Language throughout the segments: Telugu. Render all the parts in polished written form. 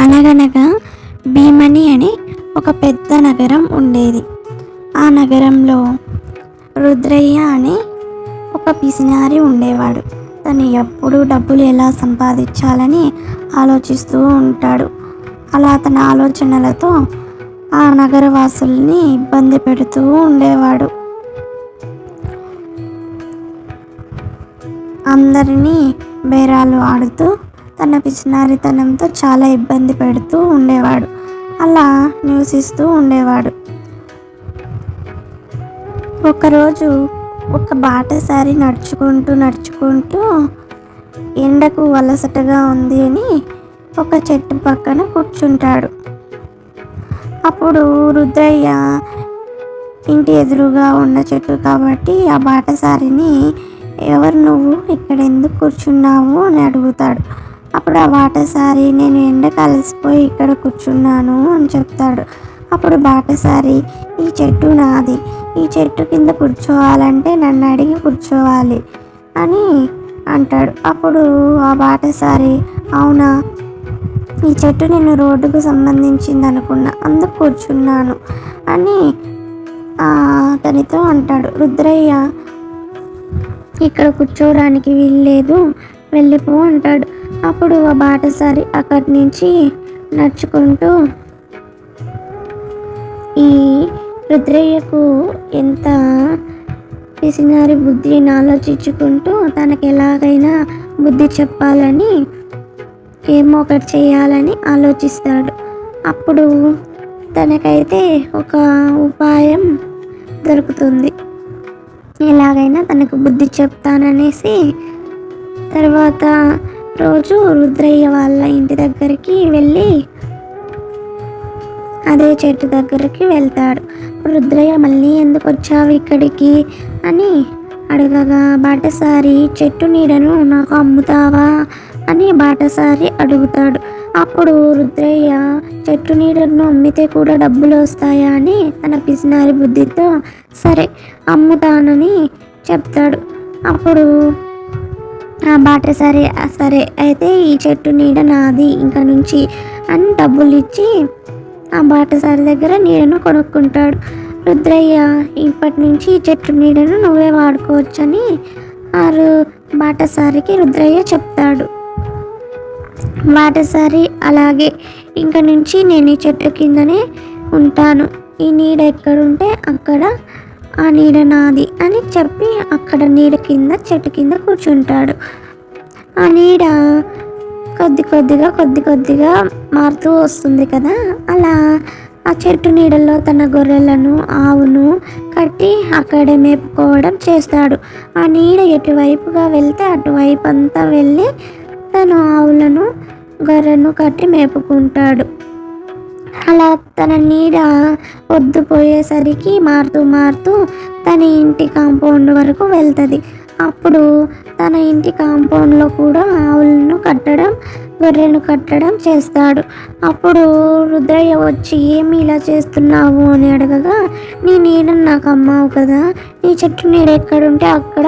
అనగనగా భీమని అని ఒక పెద్ద నగరం ఉండేది. ఆ నగరంలో రుద్రయ్య అనే ఒక పిసినారి ఉండేవాడు. తను ఎప్పుడూ డబ్బులు ఎలా సంపాదించాలని ఆలోచిస్తూ ఉంటాడు. అలా తన ఆలోచనలతో ఆ నగరవాసుల్ని ఇబ్బంది పెడుతూ ఉండేవాడు. అందరినీ బేరాలు ఆడుతూ తన పిసినారితనంతో చాలా ఇబ్బంది పెడుతూ ఉండేవాడు. అలా నివసిస్తూ ఉండేవాడు. ఒకరోజు ఒక బాటసారి నడుచుకుంటూ ఎండకు అలసటగా ఉంది అని ఒక చెట్టు పక్కన కూర్చుంటాడు. అప్పుడు రుద్రయ్య ఇంటి ఎదురుగా ఉన్న చెట్టు కాబట్టి ఆ బాటసారిని, ఎవరు నువ్వు, ఇక్కడ ఎందుకు కూర్చున్నావు అని అడుగుతాడు. అప్పుడు ఆ బాటసారి, నేను ఎండకు అలసిపోయి ఇక్కడ కూర్చున్నాను అని చెప్తాడు. అప్పుడు బాటసారి, ఈ చెట్టు నాది, ఈ చెట్టు కింద కూర్చోవాలంటే నన్ను అడిగి కూర్చోవాలి అని అంటాడు. అప్పుడు ఆ బాటసారి, అవునా, ఈ చెట్టు నేను రోడ్డుకు సంబంధించింది అనుకున్నా, అందుకు కూర్చున్నాను అని అతనితో అంటాడు. రుద్రయ్య, ఇక్కడ కూర్చోవడానికి వీల్లేదు, వెళ్ళిపో అంటాడు. అప్పుడు ఆ బాటసారి అక్కడి నుంచి నడుచుకుంటూ, ఈ రుద్రయ్యకు ఎంత పిసినారి బుద్ధిని ఆలోచించుకుంటూ తనకు ఎలాగైనా బుద్ధి చెప్పాలని, ఏమో ఒకటి చేయాలని ఆలోచిస్తాడు. అప్పుడు తనకైతే ఒక ఉపాయం దొరుకుతుంది. ఎలాగైనా తనకు బుద్ధి చెప్తాననేసి తర్వాత రోజు రుద్రయ్య వాళ్ళ ఇంటి దగ్గరికి వెళ్ళి అదే చెట్టు దగ్గరికి వెళ్తాడు. రుద్రయ్య, మళ్ళీ ఎందుకు వచ్చావు ఇక్కడికి అని అడగగా, బాటసారి, చెట్టు నీడను నాకు అమ్ముతావా అని బాటసారి అడుగుతాడు. అప్పుడు రుద్రయ్య, చెట్టు నీడను అమ్మితే కూడా డబ్బులు వస్తాయా అని తన పిసినారి బుద్ధితో సరే అమ్ముతానని చెప్తాడు. అప్పుడు ఆ బాటసారి, సరే అయితే ఈ చెట్టు నీడ నాది ఇంక నుంచి అని డబ్బులు ఇచ్చి ఆ బాటసారి దగ్గర నీడను కొనుక్కుంటాడు. రుద్రయ్య, ఇప్పటి నుంచి ఈ చెట్టు నీడను నువ్వే వాడుకోవచ్చని బాటసారికి రుద్రయ్య చెప్తాడు. బాటసారి, అలాగే ఇంక నుంచి నేను ఈ చెట్టు కిందనే ఉంటాను, ఈ నీడ ఎక్కడుంటే అక్కడ ఆ నీడ నాది అని చెప్పి అక్కడ నీడ కింద చెట్టు కింద కూర్చుంటాడు. ఆ నీడ కొద్ది కొద్దిగా మారుతూ వస్తుంది కదా. అలా ఆ చెట్టు నీడలో తన గొర్రెలను, ఆవును కట్టి అక్కడే మేపుకోవడం చేస్తాడు. ఆ నీడ ఎటువైపుగా వెళ్తే అటువైపు అంతా వెళ్ళి తను ఆవులను, గొర్రెను కట్టి మేపుకుంటాడు. అలా తన నీడ పొద్దుపోయేసరికి మారుతూ తన ఇంటి కాంపౌండ్ వరకు వెళ్తుంది. అప్పుడు తన ఇంటి కాంపౌండ్లో కూడా ఆవులను కట్టడం, గొర్రెను కట్టడం చేస్తాడు. అప్పుడు రుద్రయ్య వచ్చి, ఏమి ఇలా చేస్తున్నావు అని అడగగా, నీ నీడను నాకు అమ్మావు కదా, నీ చెట్టు నీడ ఎక్కడుంటే అక్కడ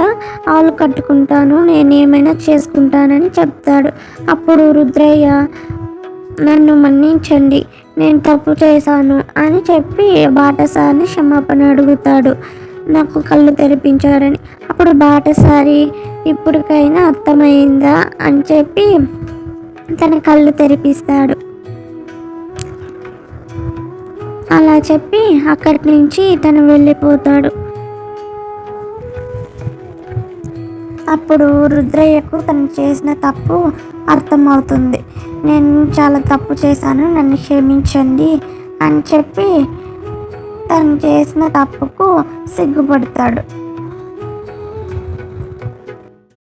ఆవులు కట్టుకుంటాను, నేనేమైనా చేసుకుంటానని చెప్తాడు. అప్పుడు రుద్రయ్య, నన్ను మన్నించండి, నేను తప్పు చేశాను అని చెప్పి బాటసారిని క్షమాపణ అడుగుతాడు, నాకు కళ్ళు తెరిపించారని. అప్పుడు బాటసారి, ఇప్పటికైనా అర్థమైందా అని చెప్పి తన కళ్ళు తెరిపిస్తాడు. అలా చెప్పి అక్కడి నుంచి తను వెళ్ళిపోతాడు. అప్పుడు రుద్రయ్యకు తను చేసిన తప్పు అర్థమవుతుంది. నేను చాలా తప్పు చేశాను, నన్ను క్షమించండి అని చెప్పి తను చేసిన తప్పుకు సిగ్గుపడతాడు.